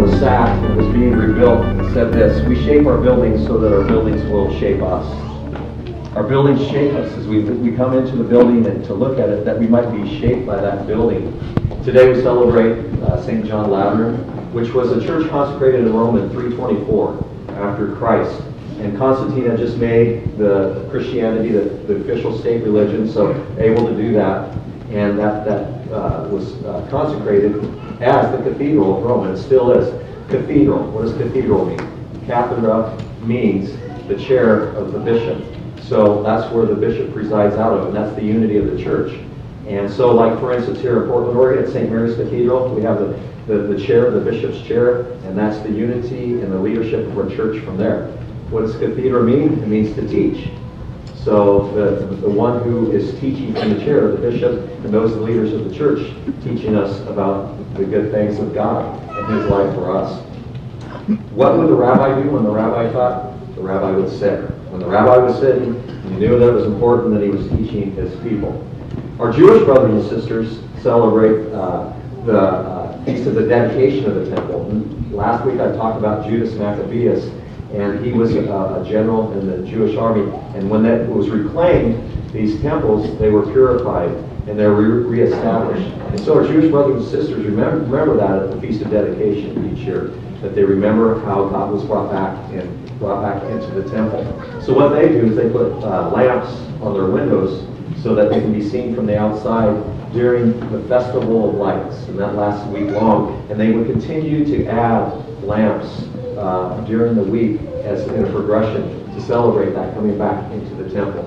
was sacked and was being rebuilt said this: "We shape our buildings so that our buildings will shape us." Our buildings shape us as we come into the building and to look at it, that we might be shaped by that building. Today we celebrate St. John Lateran, which was a church consecrated in Rome in 324 after Christ. And Constantine had just made the Christianity the official state religion, so able to do that. And that was consecrated as the Cathedral of Rome, and it still is. Cathedral. What does cathedral mean? Cathedra means the chair of the bishop. So that's where the bishop presides out of, and that's the unity of the church. And so, like for instance here in Portland, Oregon, at St. Mary's Cathedral, we have the chair, the bishop's chair, and that's the unity and the leadership of our church from there. What does cathedra mean? It means to teach. So the one who is teaching from the chair, the bishop, and those leaders of the church, teaching us about the good things of God and His life for us. What would the rabbi do when the rabbi taught? The rabbi would sit. When the rabbi was sitting, you knew that it was important that he was teaching his people. Our Jewish brothers and sisters celebrate the Feast of the Dedication of the Temple. Last week I talked about Judas Maccabeus, and he was a general in the Jewish army. And when that was reclaimed, these temples, they were purified and they were reestablished. And so our Jewish brothers and sisters remember that at the Feast of Dedication each year, that they remember how God was brought back into the temple. So what they do is they put lamps on their windows so that they can be seen from the outside during the Festival of Lights, and that lasts a week long. And they would continue to add lamps during the week as in a progression to celebrate that coming back into the temple.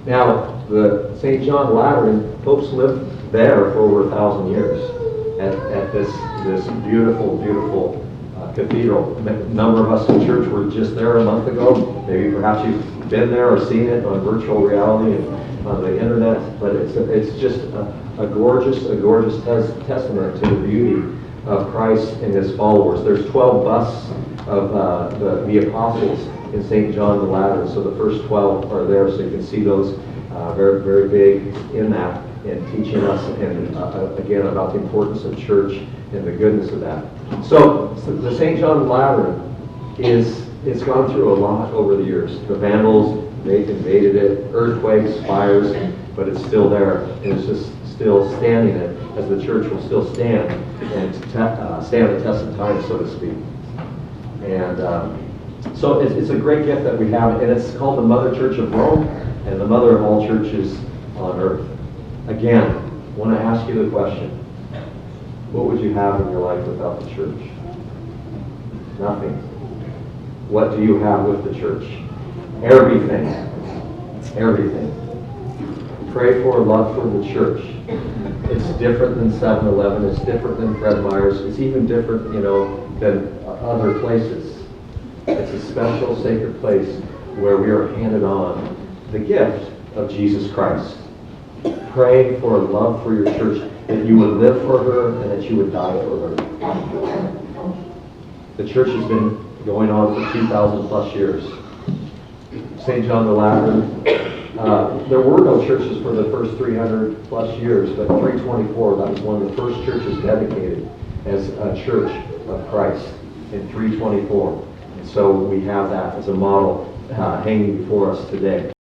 Now, the St. John Lateran, popes lived there for over 1,000 years at this beautiful, beautiful cathedral. A number of us in church were just there a month ago. Maybe perhaps you've been there or seen it on virtual reality and on the internet, but it's just a gorgeous testament to the beauty of Christ and His followers. There's 12 busts of the apostles in St. John the Lateran, so the first 12 are there, so you can see those very, very big in that, and teaching us, and again, about the importance of church and the goodness of that. So the St. John Lateran it's gone through a lot over the years. The Vandals, they invaded it, earthquakes, fires, but it's still there, and it's just still standing it, as the church will still stand and stand the test of time, so to speak. And so it's a great gift that we have, and it's called the Mother Church of Rome, and the mother of all churches on earth. Again, I want to ask you the question: what would you have in your life without the church? Nothing. What do you have with the church? Everything. Everything. Pray for love for the church. It's different than 7-Eleven. It's different than Fred Meyer's. It's even different, than other places. It's a special, sacred place where we are handed on the gift of Jesus Christ. Pray for love for your church, that you would live for her and that you would die for her. The church has been going on for 2,000 plus years. St. John the Lateran, there were no churches for the first 300 plus years, but 324, that was one of the first churches dedicated as a church of Christ in 324. And so we have that as a model hanging before us today.